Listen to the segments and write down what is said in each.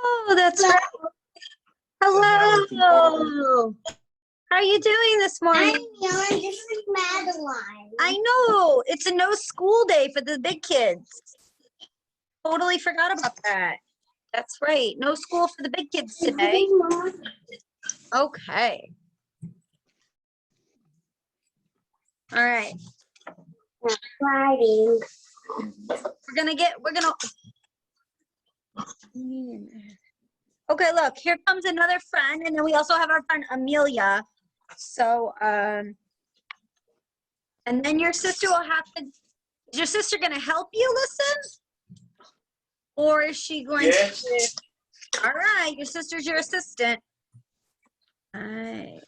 Oh, that's right. Hello. How are you doing this morning? I'm this is Madeline. I know. It's a no school day for the big kids. Totally forgot about that. That's right. No school for the big kids today. Okay. All right. Writing. Okay, look, here comes another friend, and then we also have our friend Amelia. So, and then your sister will have to, is your sister going to help you listen? Or is she going to? All right, your sister's your assistant. All right.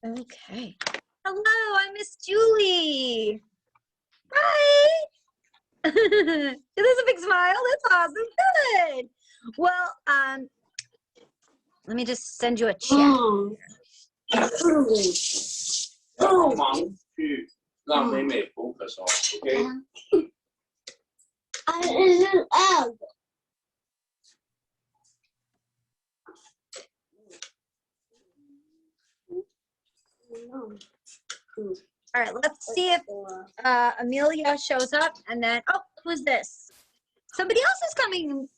Okay. Hello, I'm Ms.Julie. Hi. There's a big smile. That's awesome. Good. Well, let me just send you a chat. 帮忙去让美美 focus on, okay? Is an egg. All right, let's see if Amelia shows up, and then, oh, who's this? Somebody else is coming.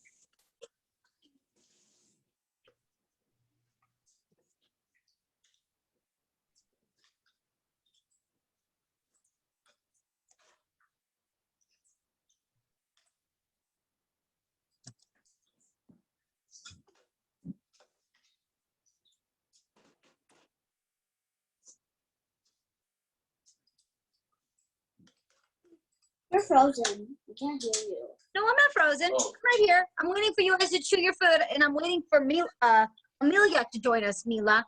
You're frozen. I can't hear you. No, I'm not frozen. I'm right here. I'm waiting for you guys to chew your food, and I'm waiting for Amelia to join us, Mila.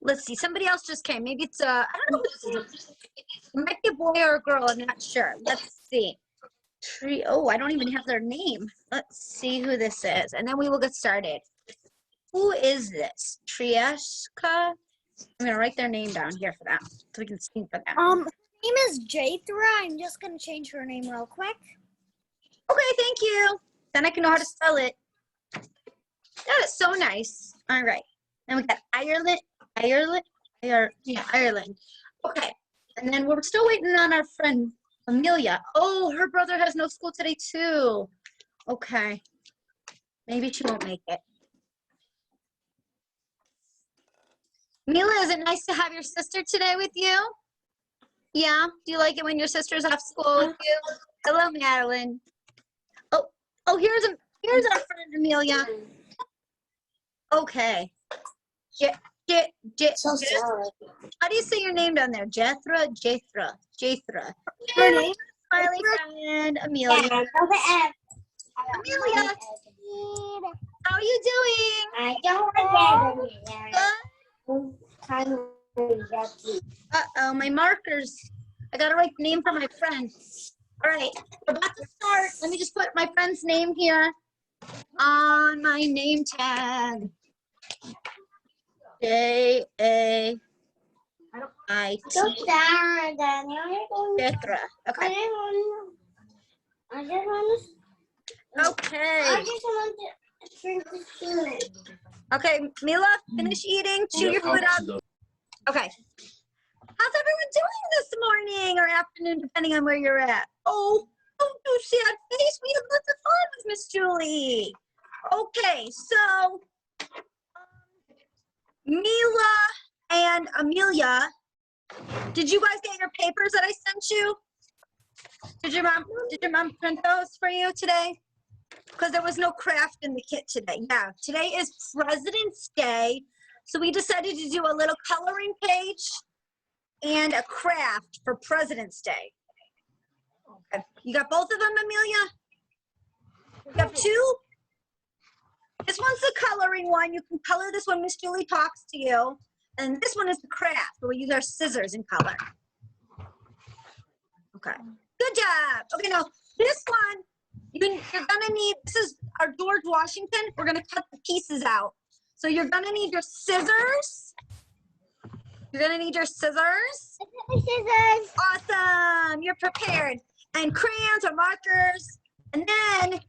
Let's see. Somebody else just came. Maybe it's I don't know who this is. It might be a boy or a girl. I'm not sure. Let's see. Oh, I don't even have their name. Let's see who this is, and then we will get started. Who is this? Trieska? I'm gonna write their name down here for them, so we can see for them. Her name is Jathra. I'm just gonna change her name real quick. Okay, thank you. Then I can know how to spell it. That is so nice. All right. Then we got Ireland. Ireland. Okay. And then we're still waiting on our friend Amelia. Oh, her brother has no school today too. Okay. Maybe she won't make it. Mila, is it nice to have your sister today with you? Yeah? Do you like it when your sister's off school with you? Hello, Madeline. Oh, here's our friend Amelia. Okay. So sorry. How do you say your name down there? Jathra. Her name? Smiley friend Amelia. Amelia, how are you doing? I don't Good. Uh-oh, my markers. I gotta write the name for my friend. All right, we're about to start. Let me just put my friend's name here on my name tag. J-A-I-T. Jathra. Okay. Okay. I just want to drink the food. Okay, Mila, finish eating. Chew your food up. Okay. How's everyone doing this morning or afternoon, depending on where you're at? Oh, don't do sad face. We had lots of fun with Ms.Julie. Okay, so Mila and Amelia, did you guys get your papers that I sent you? Did your mom print those for you today? Because there was no craft in the kit today. Yeah, today is President's Day, so we decided to do a little coloring page and a craft for President's Day. Okay. You got both of them, Amelia? You have two? This one's the coloring one. You can color this when Miss Julie talks to you. And this one is the craft, where we use our scissors in color. Okay, good job. Okay, now this one, you're gonna need, this is our George Washington. We're gonna cut the pieces out. So you're gonna need your scissors. You're gonna need your scissors. Scissors. Awesome, you're prepared. And crayons or markers. And then,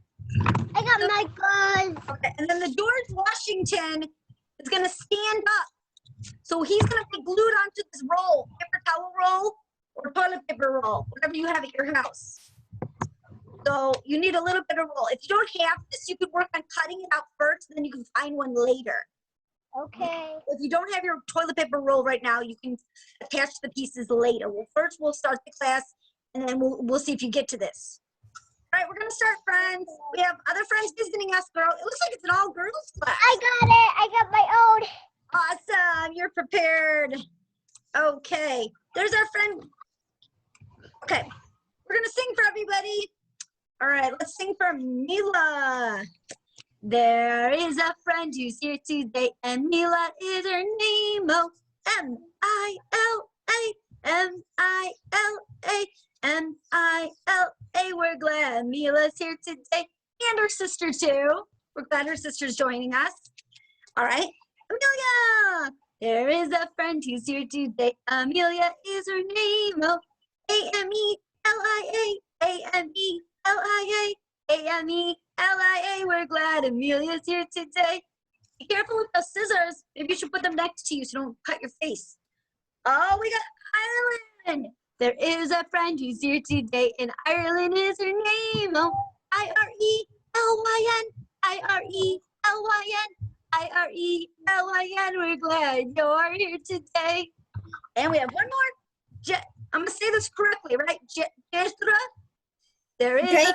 I got my guns. okay, and then the George Washington is gonna stand up. So he's gonna be glued onto this roll, paper towel roll or toilet paper roll, whatever you have at your house. So you need a little bit of roll. If you don't have this, you could work on cutting it out first, and then you can find one later. Okay. If you don't have your toilet paper roll right now, you can attach the pieces later. Well, first we'll start the class, and then we'll see if you get to this. All right, we're gonna start, friends. We have other friends visiting us, girl. It looks like it's an all-girls class. I got it. I got my own. Awesome, you're prepared. Okay, there's our friend. Okay, we're gonna sing for everybody. All right, let's sing for Mila. There is a friend who's here today, and Mila is her name. Oh, M-I-L-A, M-I-L-A, M-I-L-A. We're glad Mila's here today, and her sister too. We're glad her sister's joining us. All right, Amelia. There is a friend who's here today. Amelia is her name. Oh, A-M-E-L-I-A, A-M-E-L-I-A, A-M-E-L-I-A. We're glad Amelia's here today. Be careful with those scissors. Maybe you should put them next to you so you don't cut your face. Oh, we got Ireland. There is a friend who's here today, and Ireland is her name. Oh, I-R-E-L-Y-N, I-R-E-L-Y-N, I-R-E-L-Y-N. We're glad you're here today. And we have one more. I'm going to say this correctly, right? Jethra. There is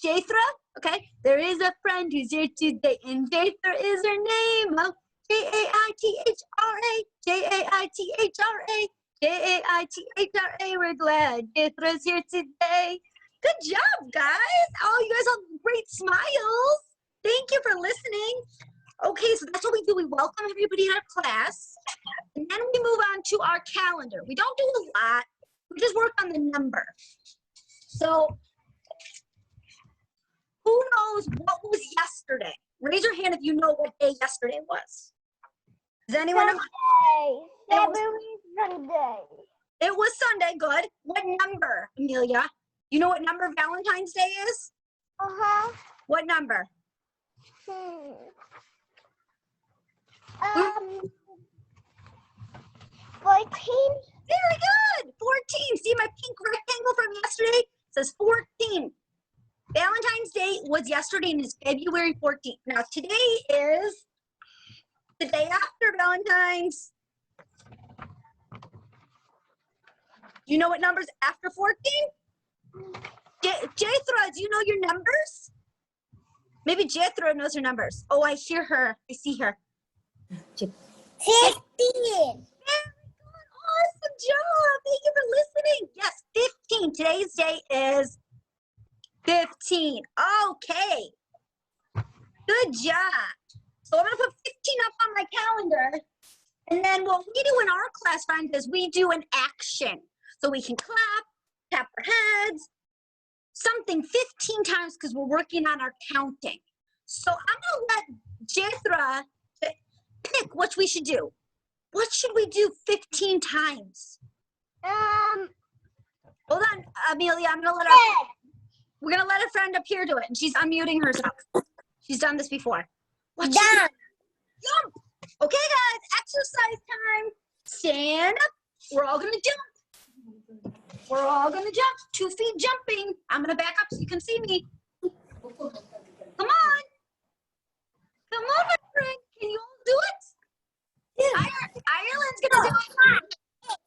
Jethra. Okay. There is a friend who's here today, and Jethra is her name. Oh, J-A-I-T-H-R-A, J-A-I-T-H-R-A, J-A-I-T-H-R-A. We're glad Jethra's here today. Good job, guys. Oh, you guys have great smiles. Thank you for listening. Okay, so that's what we do. We welcome everybody in our class, and then we move on to our calendar. We don't do a lot. We just work on the number. So, who knows what was yesterday? Raise your hand if you know what day yesterday was. Does anyone know? Sunday. It was Sunday, good. What number, Amelia? You know what number Valentine's Day is? Uh-huh. What number? 14. Very good. 14. See my pink rectangle from yesterday? It says 14. Valentine's Day was yesterday and is February 14th. Now today is the day after Valentine's. Do you know what number's after 14? Jethra, do you know your numbers? Maybe Jethra knows her numbers. Oh, I hear her. I see her. 15. Awesome job. Thank you for listening. Yes, 15. Today's day is 15. Okay. Good job. So I'm going to put 15 up on my calendar. And then what we do in our class, friends, is we do an action. So we can clap, tap our heads, something 15 times because we're working on our counting. So I'm going to let Jethra pick what we should do. What should we do 15 times? Hold on, Amelia. We're gonna let a friend up here do it, and she's unmuting herself. She's done this before. What? Jump. Okay, guys. Exercise time. Stand up. We're all gonna jump. We're all gonna jump. 2 feet jumping. I'm gonna back up so you can see me. Come on. Come on, my friend. Can you all do it? Yeah. Ireland's gonna do it.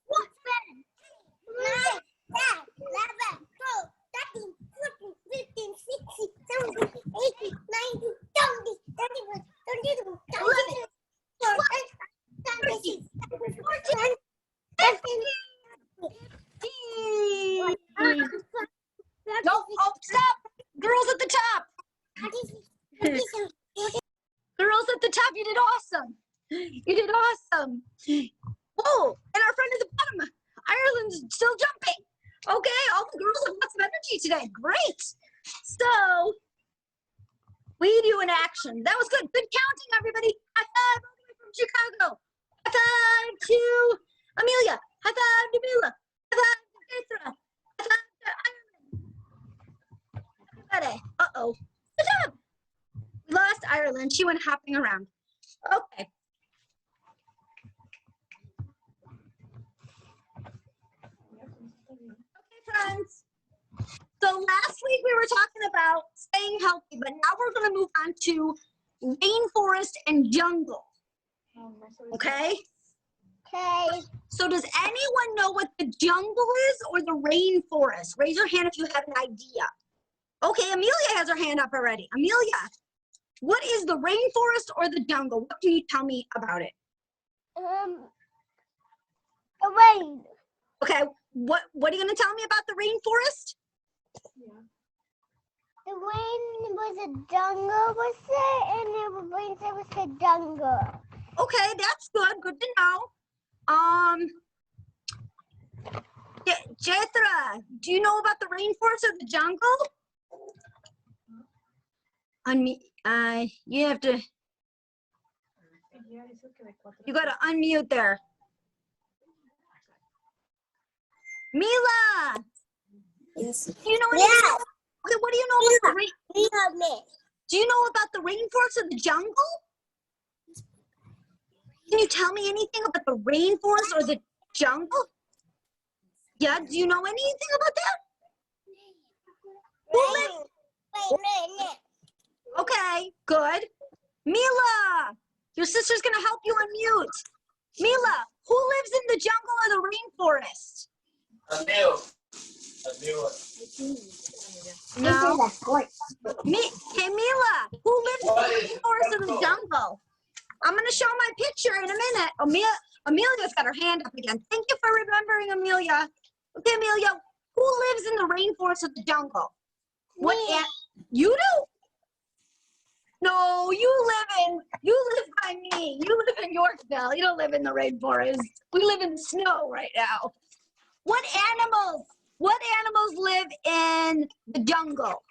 1, 9, 10, 11, 12, 13, 14, 15, 16, 17, 18, 19, 20, 21, 22, 23, 24, 13, 14, 15. No, oh, stop. Girls at the top. Girls at the top, you did awesome. You did awesome. Oh, and our friend at the bottom, Ireland's still jumping. Okay, all the girls have lots of energy today. Great. So we do an action. That was good. Good counting, everybody. High five all the way from Chicago. High five to Amelia. High five to Mila. High five to Petra. High five to Ireland. Everybody. Uh-oh. Good job. We lost Ireland. She went hopping around. Okay. Okay, friends. So last week we were talking about staying healthy, but now we're going to move on to rainforest and jungle. Okay? Okay. So does anyone know what the jungle is or the rainforest? Raise your hand if you have an idea. Okay, Amelia has her hand up already. Amelia, what is the rainforest or the jungle? What can you tell me about it? The rain. Okay, what are you going to tell me about the rainforest? The rain was a jungle, was it? And the rain was a jungle. Okay, that's good. Good to know. Jethra, do you know about the rainforest or the jungle? You have to. You got to unmute there. Mila. Yes. Do you know anything? Okay, what do you know about the Me. Do you know about the rainforest or the jungle? Can you tell me anything about the rainforest or the jungle? Yeah, do you know anything about that? Rain. Okay, good. Mila, your sister's gonna help you unmute. Mila, who lives in the jungle or the rainforest? No. Hey, Mila, who lives in the rainforest or the jungle? I'm gonna show my picture in a minute. Amelia's got her hand up again. Thank you for remembering, Amelia. Okay, Amelia, who lives in the rainforest or the jungle? What? You do? No, you live by me. You live in Yorkville. You don't live in the rainforest. We live in the snow right now. What animals live in the jungle?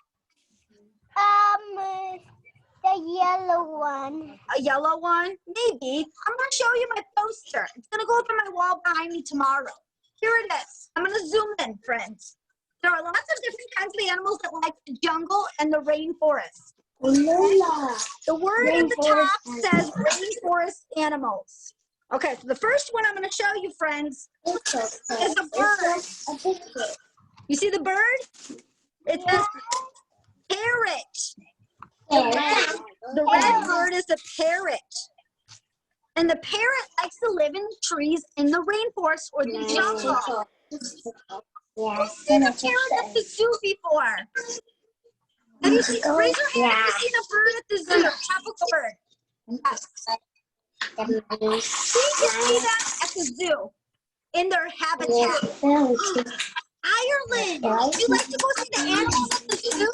The yellow one. A yellow one? Maybe. I'm gonna show you my poster. It's gonna go up on my wall behind me tomorrow. Here it is. I'm gonna zoom in, friends. There are lots of different kinds of animals that like the jungle and the rainforest. The word at the top says rainforest animals. Okay, so the first one I'm going to show you, friends, is a bird. You see the bird? It says parrot. The red bird is a parrot. And the parrot likes to live in trees in the rainforest or the jungle. Who's seen a parrot at the zoo before? Have you seen, raise your hand if you've seen a bird at the zoo, a tropical bird. Yes. We can see them at the zoo in their habitat. Ireland, would you like to go see the animals at the zoo?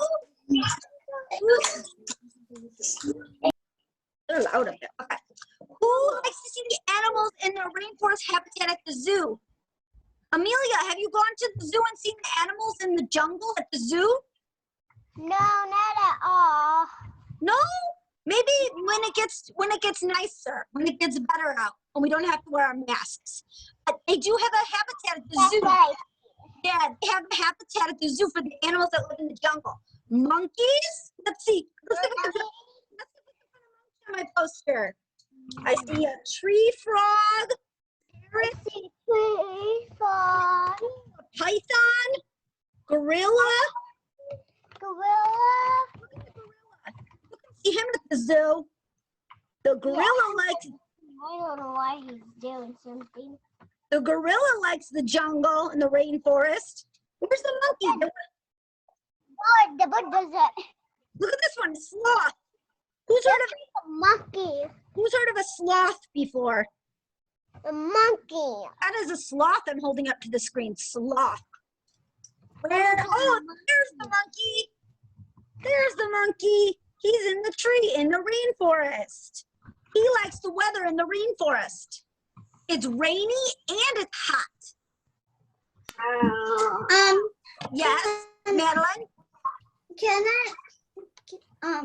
They're loud up there. Okay. Who likes to see the animals in their rainforest habitat at the zoo? Amelia, have you gone to the zoo and seen the animals in the jungle at the zoo? No, not at all. No? Maybe when it gets nicer, when it gets better out, and we don't have to wear our masks. But they do have a habitat at the zoo. Right. Yeah, they have a habitat at the zoo for the animals that live in the jungle. Monkeys? Let's see. Let's look at the on my poster. I see a tree frog, parrot, a python, gorilla. See him at the zoo. The gorilla likes. I don't know why he's doing something. The gorilla likes the jungle and the rainforest. Where's the monkey? The bird does that. Look at this one, sloth. Who's heard of a monkey? Who's heard of a sloth before? A monkey. That is a sloth I'm holding up to the screen. Sloth. Where? Oh, there's the monkey. There's the monkey. He's in the tree in the rainforest. He likes the weather in the rainforest. It's rainy and it's hot. Yes, Madeline? Can I,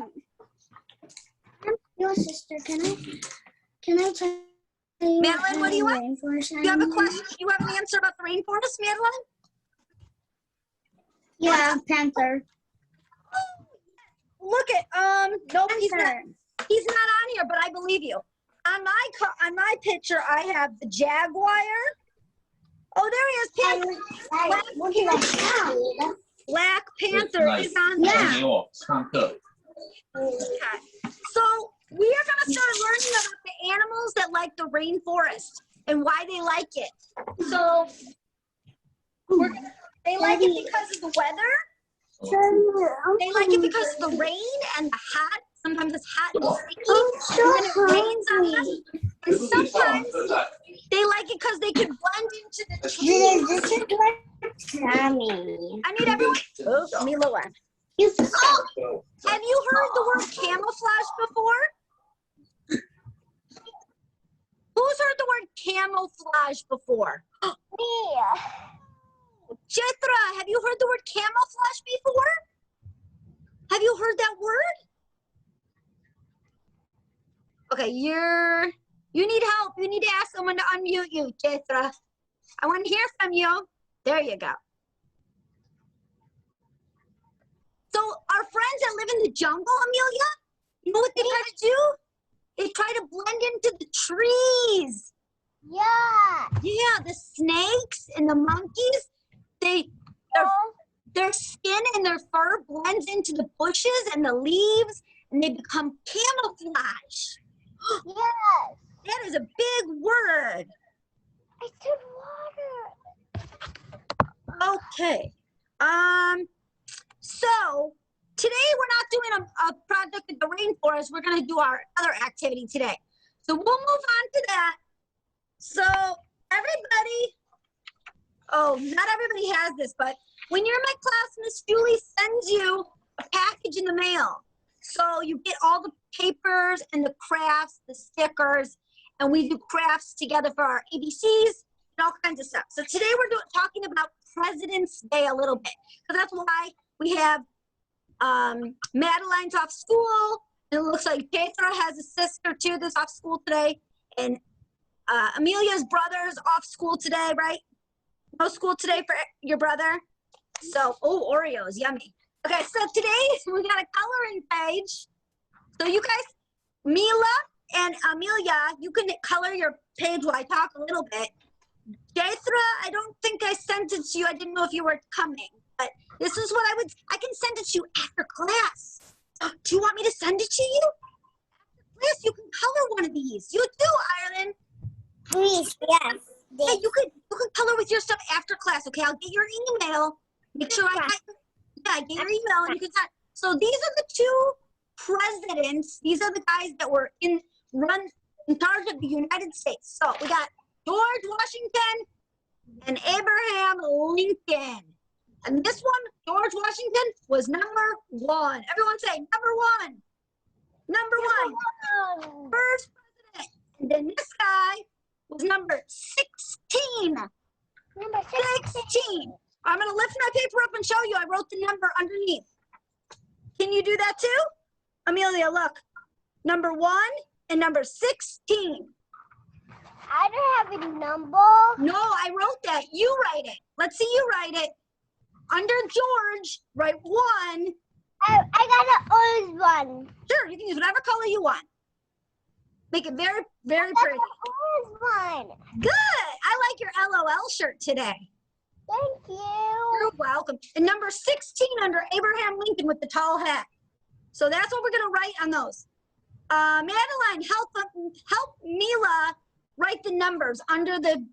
your sister, can I tell you? Madeline, what do you want? Rainforest You have a animal? question? You have an answer about the rainforest, Madeline? Yeah, panther. Look at, nope, he's not Panther. on here, but I believe you. On my picture, I have the jaguar. Oh, there he is, Panther. Black Panther is on there. 传给我上课。 Okay. So we are going to start learning about the animals that like the rainforest and why they like it. So they like it because of the weather. They like it because of the rain and the hot. Sometimes it's hot and sticky, and then it rains on them. And sometimes they like it because they can blend into the trees. This is like Sammy. I need everyone. Oh, Mila went. Have you heard the word camouflage before? Who's heard the word camouflage before? Yeah. Jethra, have you heard the word camouflage before? Have you heard that word? Okay, you need help. You need to ask someone to unmute you, Jethra. I want to hear from you. There you go. So our friends that live in the jungle, Amelia, you know what they try to do? They try to blend into the trees. Yeah. Yeah, the snakes and the monkeys, their skin and their fur blends into the bushes and the leaves, and they become camouflage. Yes. That is a big word. I said water. Okay. So today we're not doing a project at the rainforest. We're going to do our other activity today. So we'll move on to that. So everybody, oh, not everybody has this, but when you're in my class, Ms. Julie sends you a package in the mail. So you get all the papers and the crafts, the stickers, and we do crafts together for our ABCs and all kinds of stuff. So today we're talking about President's Day a little bit, because that's why we have Madeline's off school. And it looks like Petra has a sister too that's off school today, and Amelia's brother's off school today, right? No school today for your brother. So, oh, Oreos, yummy. Okay, so today we got a coloring page. So you guys, Mila and Amelia, you can color your page while I talk a little bit. Jethra, I don't think I sent it to you. I didn't know if you were coming, but this is what I can send it to you after class. Do you want me to send it to you? After class, you can color one of these. You do, Ireland. Please, yes. Yeah, you could color with your stuff after class. Okay, I'll get your email. Make sure I get your email and you can sign. So these are the two presidents. These are the guys that were in charge of the United States. So we got George Washington and Abraham Lincoln. And this one, George Washington, was number one. Everyone say number one. Number one. First president. And then this guy was number 16. Number 16. I'm going to lift my paper up and show you. I wrote the number underneath. Can you do that too? Amelia, look. Number 1 and number 16. I don't have a number. No, I wrote that. You write it. Let's see you write it. Under George, write 1. I got an orange one. Sure, you can use whatever color you want. Make it very, very I got pretty. an orange one. Good. I like your LOL shirt today. Thank you. You're welcome. And number 16 under Abraham Lincoln with the tall hat. So that's what we're going to write on those. Madeline, help Mila write the numbers under the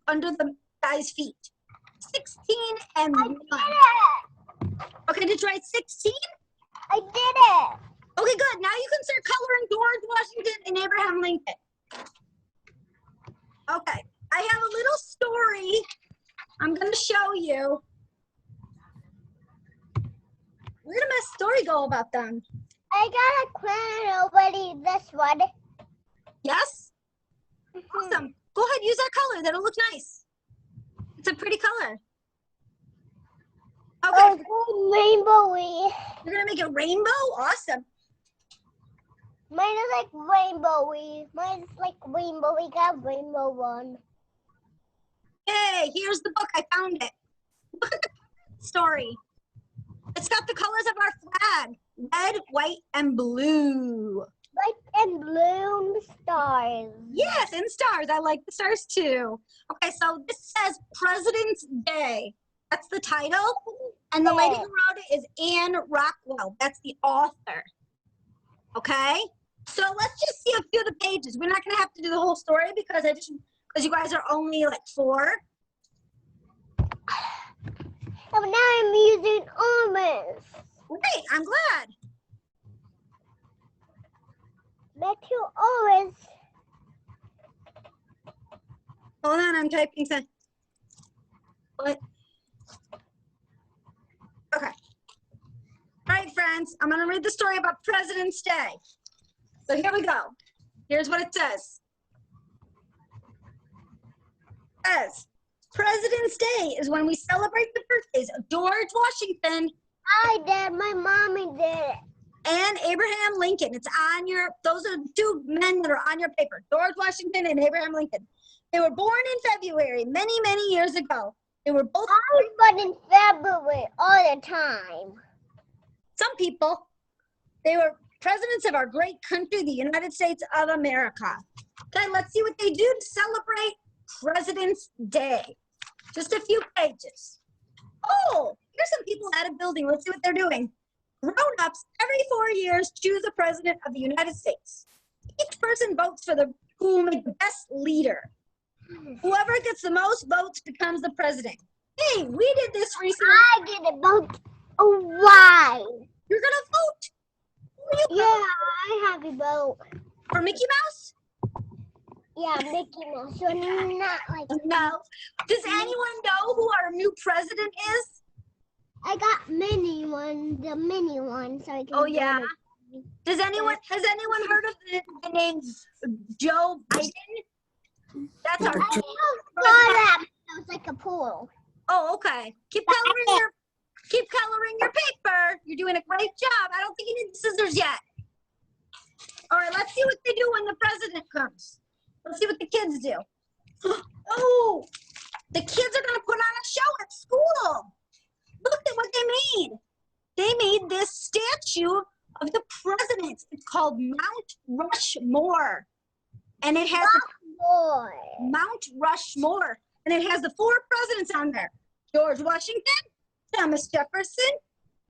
guy's feet. 16 and 1. Okay, did you write 16? I did it. Okay, good. Now you can start coloring George Washington and Abraham Lincoln. Okay, I have a little story I'm going to show you. Where did my story go about them? I got a crayon already. This one. Yes? Awesome. Go ahead, use that color. That'll look nice. It's a pretty color. Okay, Oh, rainbowy. you're gonna make it rainbow? Awesome. Mine is like rainbowy. Mine is like rainbow. We got rainbow one. Hey, here's the book. I found it. Look at the story. It's got the colors of our flag. Red, white, and blue. White and blue stars. Yes, and stars. I like the stars too. Okay, so this says President's Day. That's the title. And the lady who wrote it is Anne Rockwell. That's the author. Okay? So let's just see a few of the pages. We're not going to have to do the whole story because you guys are only like 4. So now I'm using almonds. Great, I'm glad. Back to orange. Hold on, I'm typing some. What? Okay. All right, friends, I'm going to read the story about President's Day. So here we go. Here's what it says. It says, President's Day is when we celebrate the birthdays of George Washington I did. My mommy did. and Abraham Lincoln. It's on those are 2 men that are on your paper, George Washington and Abraham Lincoln. They were born in February many, many years ago. They were both, I was born in February all the time. some people, they were presidents of our great country, the United States of America. Okay, let's see what they do to celebrate President's Day. Just a few pages. Oh, here's some people at a building. Let's see what they're doing. Grown-ups every 4 years choose a president of the United States. Each person votes for who will make the best leader. Whoever gets the most votes becomes the president. Hey, we did this recently. I did a vote. Oh, why? You're gonna vote. Who are you Yeah, voting I have a vote. for? Mickey Mouse? Yeah, Mickey Mouse. So not like. No. Does anyone know who our new president is? I got mini one, the mini one, so I can. Oh yeah. vote. Has anyone heard of the name Joe Biden? That's our. I just saw that. It was like a pool. Oh, okay. Keep coloring your paper. You're doing a great job. I don't think you need the scissors yet. All right, let's see what they do when the president comes. Let's see what the kids do. Oh, the kids are gonna put on a show at school. Look at what they made. They made this statue of the president. It's called Mount Rushmore. And it has Boy. Mount Rushmore. And it has the 4 presidents on there. George Washington, Thomas Jefferson,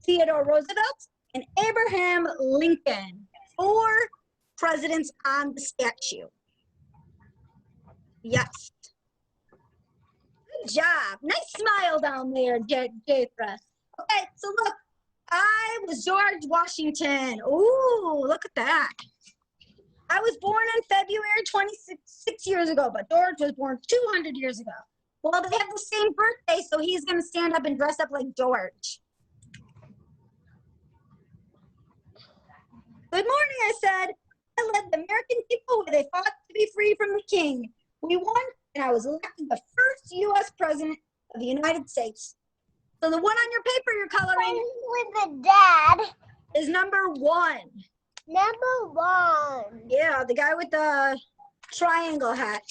Theodore Roosevelt, and Abraham Lincoln. 4 presidents on the statue. Yes. Good job. Nice smile down there, Jethra. Okay, so look. I was George Washington. Ooh, look at that. I was born in February 26 years ago, but George was born 200 years ago. Well, they have the same birthday, so he's going to stand up and dress up like George. Good morning, I said. I led the American people where they fought to be free from the king. We won, and I was elected the first U.S. president of the United States. So the one on your paper you're coloring With the dad. is number 1. Number 1. Yeah, the guy with the triangle hat.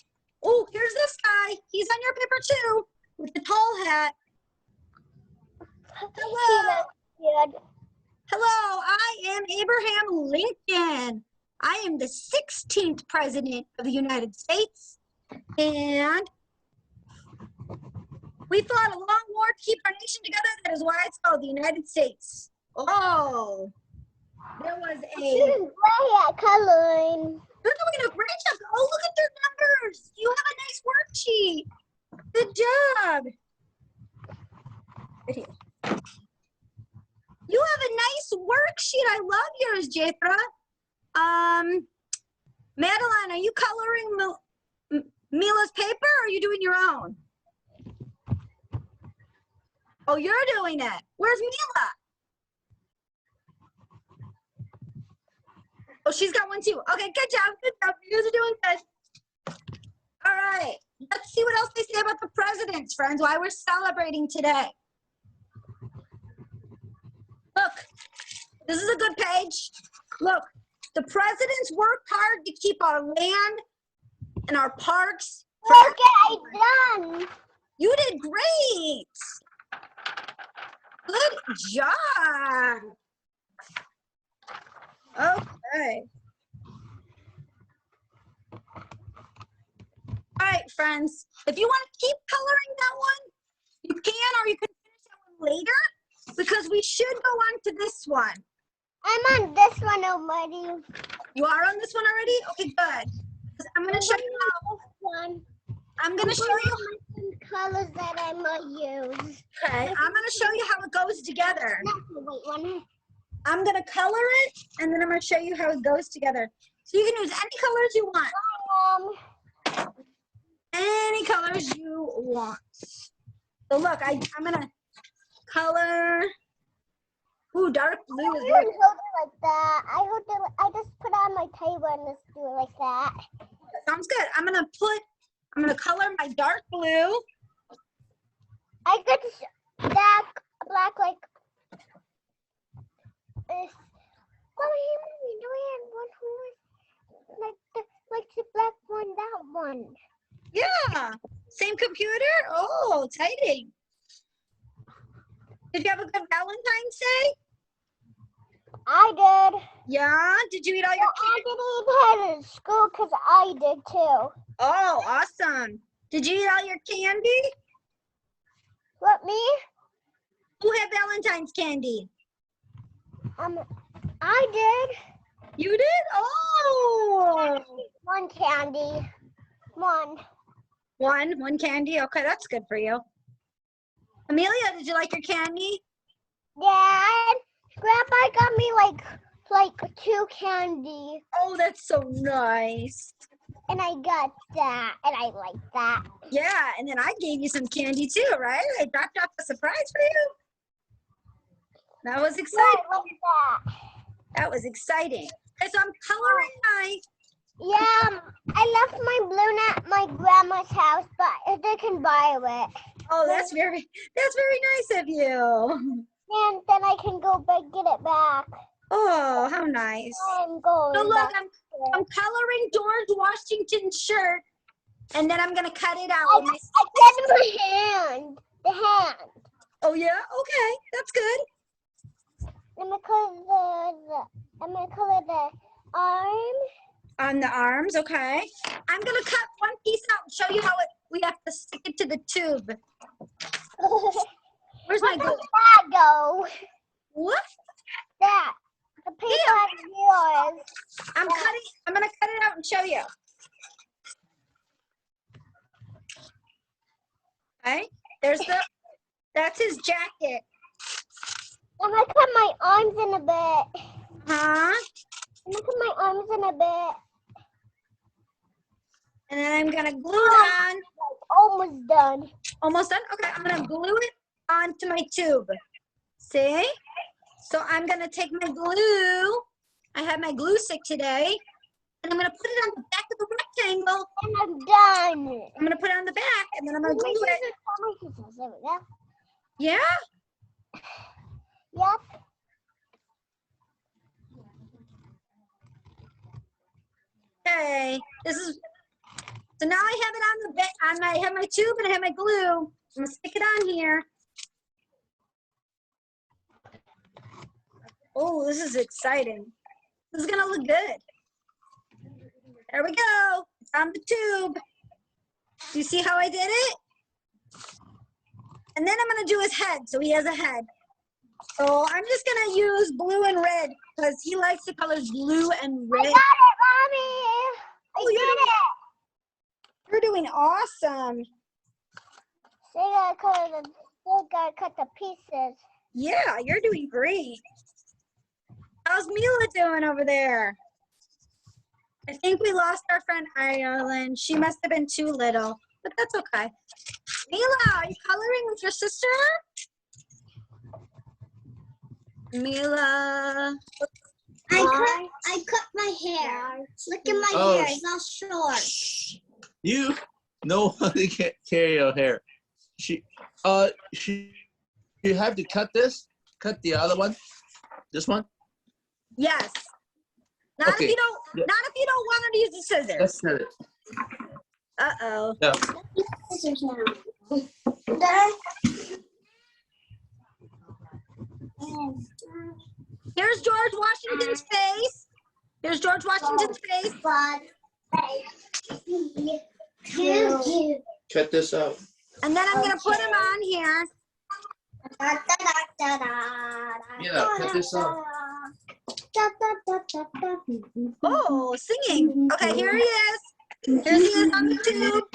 Oh, here's this guy. He's on your paper too, with the tall hat. Hello. Good. Hello, I am Abraham Lincoln. I am the 16th president of the United States. And we fought a long war to keep our nation together. That is why it's called the United States. Oh, there was You're great at coloring. You're doing a great job. Oh, look at their numbers. You have a nice worksheet. Good job. Right here. You have a nice worksheet. I love yours, Jethra. Madeline, are you coloring Mila's paper or are you doing your own? Oh, you're doing it. Where's Mila? Oh, she's got one too. Okay, good job. Good job. You guys are doing good. All right, let's see what else they say about the presidents, friends, why we're celebrating today. Look, this is a good page. Look, the presidents worked hard to keep our land and our parks. Look, I done. You did great. Good job. Okay. All right, friends. If you want to keep coloring that one, you can, or you can finish that one later, because we should go on to this one. I'm on this one already. You are on this one already? Okay, good. 'Cause I'm gonna show you how. This one. I'm gonna show you. Some colors that I might use. Okay, I'm gonna show you how it goes together. Not the white one. I'm gonna color it, and then I'm gonna show you how it goes together. So you can use any colors you want. Any colors you want. So look, I'm gonna color. Ooh, dark blue is I good. hold it like that. I just put it on my table and just do it like that. Sounds good. I'm gonna color my dark blue. I could black like this. Mommy, do we have one like the black one, that one? Yeah. Same computer? Oh, exciting. Did you have a good Valentine's Day? I did. Yeah? Did you eat all your I candy? didn't even head to school because I did too. Oh, awesome. Did you eat all your candy? What, me? Who had Valentine's candy? I did. You did? Oh. One candy. One. One candy? Okay, that's good for you. Amelia, did you like your candy? Dad, Grandpa got me like 2 candy, Oh, that's so nice. and I got that, and I like that. Yeah, and then I gave you some candy too, right? I dropped off a surprise for you. That was Yeah, exciting. I like that. That was exciting. Okay, so I'm coloring my. Yeah, I left my balloon at my grandma's house, but they can borrow it. Oh, that's very nice of you. And then I can go back, get it back. Oh, how nice. I'm going So look, back. I'm coloring George Washington's shirt, and then I'm gonna cut it out. I with my did my hand. The hand. Oh yeah, okay, that's good. I'm gonna color the arm. On the arms, okay. I'm gonna cut one piece out and show you how we have to stick it to the tube. Where's my Where glue? does that go? What? That. The paper is yours. I'm gonna cut it out and show you. Okay, that's his jacket. I'm gonna cut my arms in a bit. Huh? I'm gonna put my arms in a bit. And then I'm gonna glue it on. Almost done. Almost done? Okay, I'm gonna glue it onto my tube. See? So I'm gonna take my glue. I have my glue stick today. And I'm gonna put it on the back of the rectangle. And I'm done. I'm gonna put it on the back and then I'm gonna glue it. There we go. Yeah? Yep. Okay. So now I have it on the back. I have my tube and I have my glue. I'm gonna stick it on here. Oh, this is exciting. This is gonna look good. There we go. It's on the tube. Do you see how I did it? And then I'm gonna do his head, so he has a head. So I'm just gonna use blue and red because he likes the colors blue and red. I got it, Mommy. I did it. You're doing awesome. So you gotta cut the pieces. Yeah, you're doing great. How's Mila doing over there? I think we lost our friend Ireland. She must have been too little, but that's okay. Mila, are you coloring with your sister? Mila. I cut my hair. Look at my Oh. hair. It's all short. You nobody can carry your hair. You have to cut this. Cut the other one. This one. Yes. Not Okay. if you don't. Yeah. Not if you don't want her to use the scissors. Let's cut it. Uh-oh. Yeah. Scissors now. Here's George Washington's face. Here's George Washington's face. Cut this out. And then I'm gonna put him on here. Yeah, cut this out. Oh, singing. Okay, here he is. Here he is on the tube.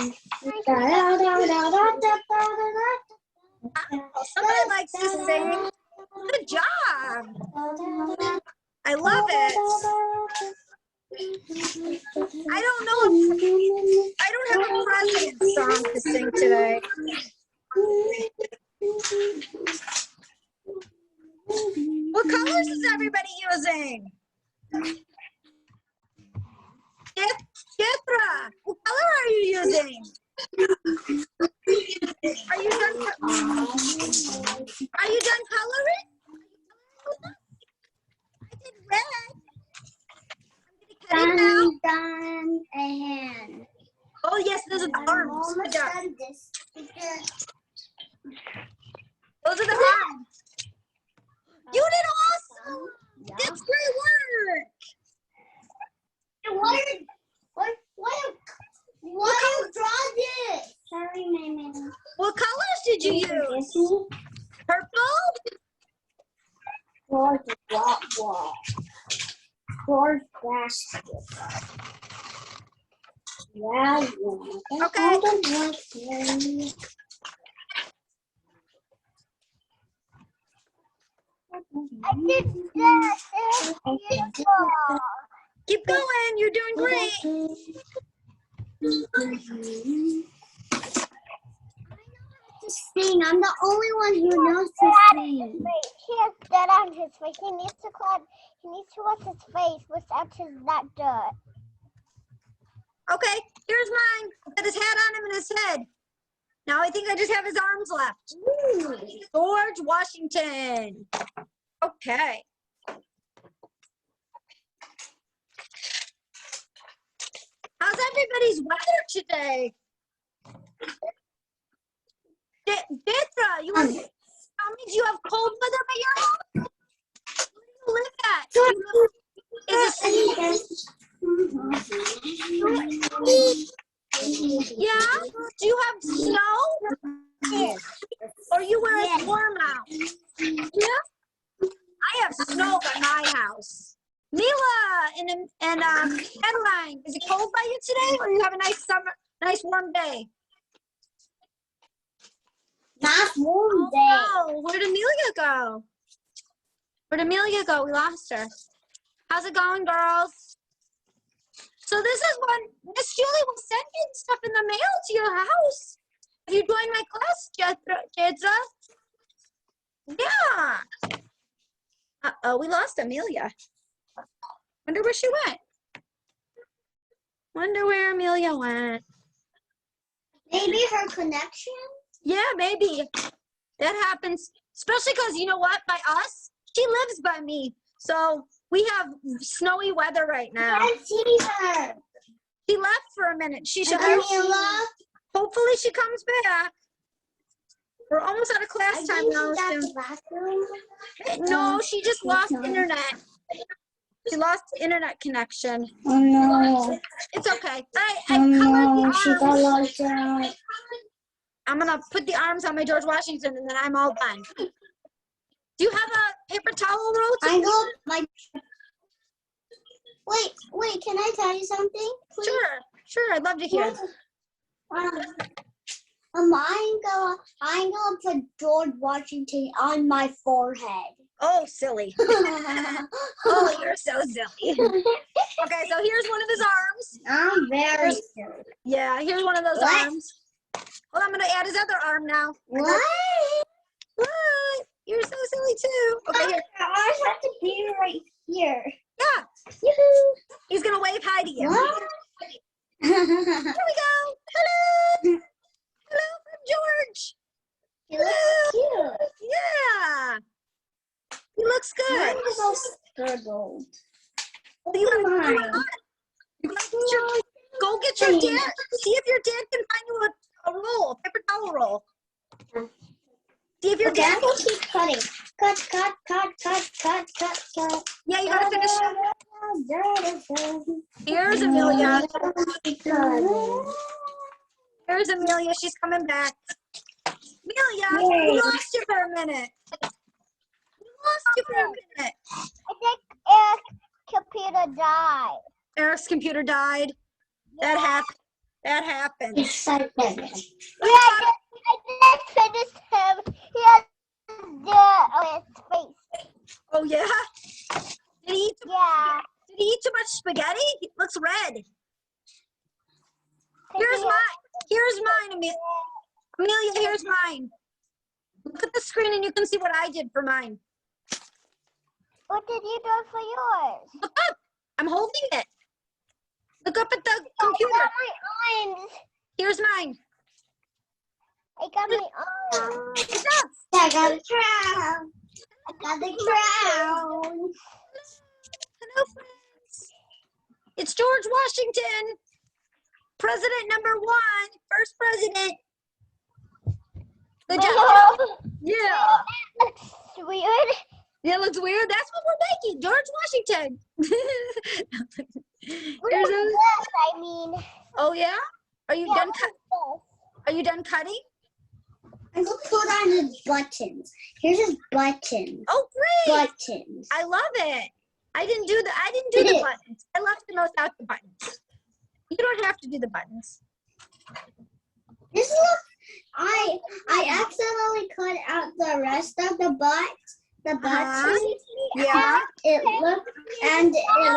Somebody likes to sing. Good job. I love it. I don't know if I don't have a president song to sing today. What colors is everybody using? Kithra, what color are you using? Are you done? Are you done coloring? I did red. I'm I'm done a hand. Oh yes, those are the arms. Good job. Those are the arms. You did awesome. That's great work. Why you draw this? Sorry, Mama. What colors did you use? Purple? George basket. Yeah. Okay. I did that. Keep going. You're doing great. Sing. I'm the only one who knows to sing. He has dirt on his face. He needs to wash his face without that dirt. Okay, here's mine. Got his hat on him and his head. Now I think I just have his arms left. Ooh. George Washington. Okay. How's everybody's weather today? Dithra, you want to tell me, do you have cold weather by your house? Where do you live at? Yeah? Do you have snow? Or you where it's warm out? Yeah? I have snow by my house. Mila and Adeline, is it cold by you today, or you have a nice warm day? Nice warm day. Oh, where did Amelia go? Where did Amelia go? We lost her. How's it going, girls? So this is when Ms.Julie will send you stuff in the mail to your house. Have you joined my class, Jedra? Yeah. Uh-oh, we lost Amelia. Wonder where she went. Wonder where Amelia went. Maybe her connection? Yeah, maybe. That happens. Especially because, you know what, by us, she lives by me. So we have snowy weather right now. I can't see her. She left for a minute. She should Amelia? Hopefully she comes back. We're almost out of class I time think now. she's at the bathroom. No, she just lost internet. She lost internet connection. Oh no. It's okay. All right, I Oh colored no, the she got arms. locked out. I'm gonna put the arms on my George Washington and then I'm all done. Do you have a paper towel roll? I know my. Wait, can I tell you something? Please? Sure, I'd love to hear. I'm gonna put George Washington on my forehead. Oh, silly. Oh, you're so silly. Okay, so here's one of his arms. I'm very silly. Yeah, here's one of those arms. Well, I'm gonna add his other arm now. What? What? You're so silly too. Okay, here. Ours have to be right here. Yeah. Yoo-hoo. He's gonna wave hi to you. What? Here we go. Hello. Hello from George. He looks cute. Yeah. He looks good. Mine is all scribbled. You Come gotta on. go get your dad. See if your dad can find you a roll, a paper towel roll. See if your Okay, dad I'm gonna keep cutting. Cut. Yeah, you gotta finish. Here's Amelia. Here's Amelia. She's coming back. Amelia, we lost you for a minute. We lost you for a minute. I think Eric's computer died. Eric's computer died. That happened. That happened. Excited. Yeah, I just finished him. He has dirt on his face. Oh yeah. Did he eat? Yeah. Did he eat too much spaghetti? It looks red. Here's mine. Here's mine, Amelia. Amelia, here's mine. Look at the screen and you can see what I did for mine. What did you do for yours? Look up. I'm holding it. Look up at the I computer. got my arms. Here's mine. I got my arms. Look up. I got a crown. I got the crown. Hello, friends. It's George Washington. President number 1. First president. Good job. Yeah. That's weird. Yeah, looks weird. That's what we're making. George Washington. What Here's is a- this? I mean, Oh yeah? Are you yeah, done what cut? is this? Are you done cutting? I'm gonna put on his buttons. Here's his buttons. Oh great. Buttons. I love it. I didn't do the buttons. I left the notes out the buttons. You don't have to do the buttons. This look. I accidentally cut out the rest of the buttons. The buttons. Yeah. It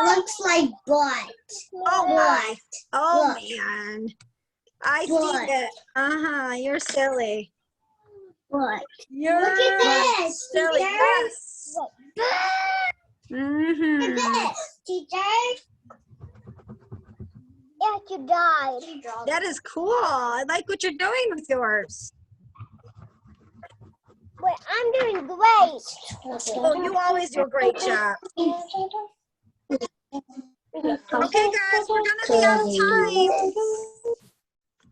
looks like butt. Oh my. Oh Look. man. I What? see it. Uh-huh. You're silly. Butt. You're Look at this. silly. Teacher. Yes. Look Mm-hmm. at this, teacher. Yeah, you died. That is cool. I like what you're doing with yours. Wait, I'm doing great. Oh, you always do a great job. Okay, guys, we're gonna be out of time.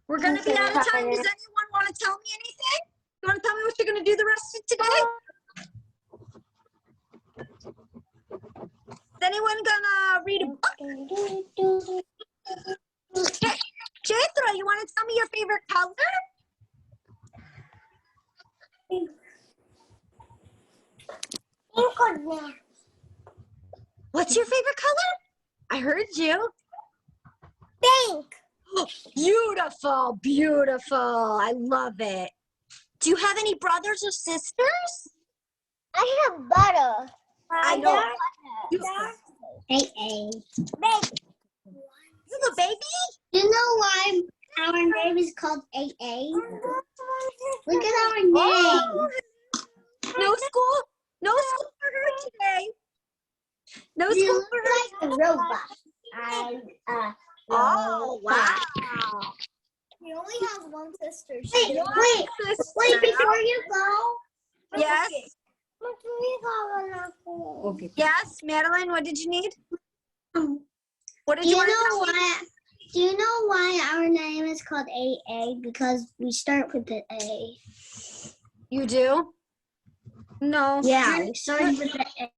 We're gonna be out of time. Does anyone want to tell me anything? You want to tell me what you're gonna do the rest of today? Is anyone gonna read a book? Chaitra, you want to tell me your favorite color? What's your favorite color? I heard you. Pink. Beautiful, beautiful. I love it. Do you have any brothers or sisters? I have butter. I know. You, Hey. you have a baby? You know why our name is called AA? Look at our name. No school? No school for her today. No You school look for her. like a robot. Oh, wow. We only have one sister. Your sister. Wait, before you go. Yes. Okay. Yes, Madeline, what did you need? What did you want to tell me? Do you know why our name is called AA? Because we start with the A. You do? No. Yeah, we started with the A.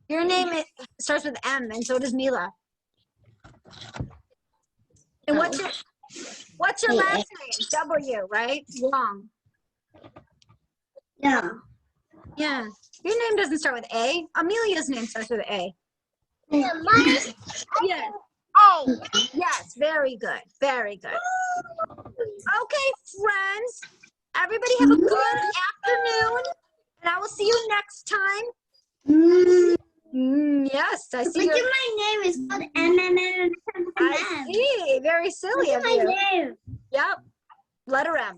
Your name starts with M, and so does Mila. And what's your last name? W, right? Long. Yeah. Yeah. Your name doesn't start with A. Amelia's name starts with A. Yeah, mine. Yes. A. Yes. Very good. Very good. Okay, friends. Everybody have a good afternoon, and I will see you next time. Yes, I see. Look at my name. It's called MMM. I see. Very silly Look of at my you. name. Yep. Letter M.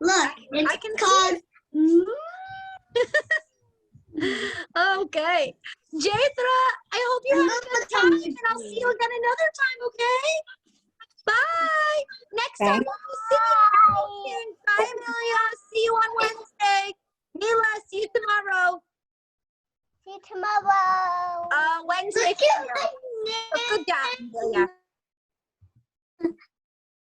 Look. It's I can called. Okay. Jaitra, I hope you have a good time, and I'll see you again another time, okay? Bye. Next time we'll tomorrow. Wednesday. For you. Good job, Amelia.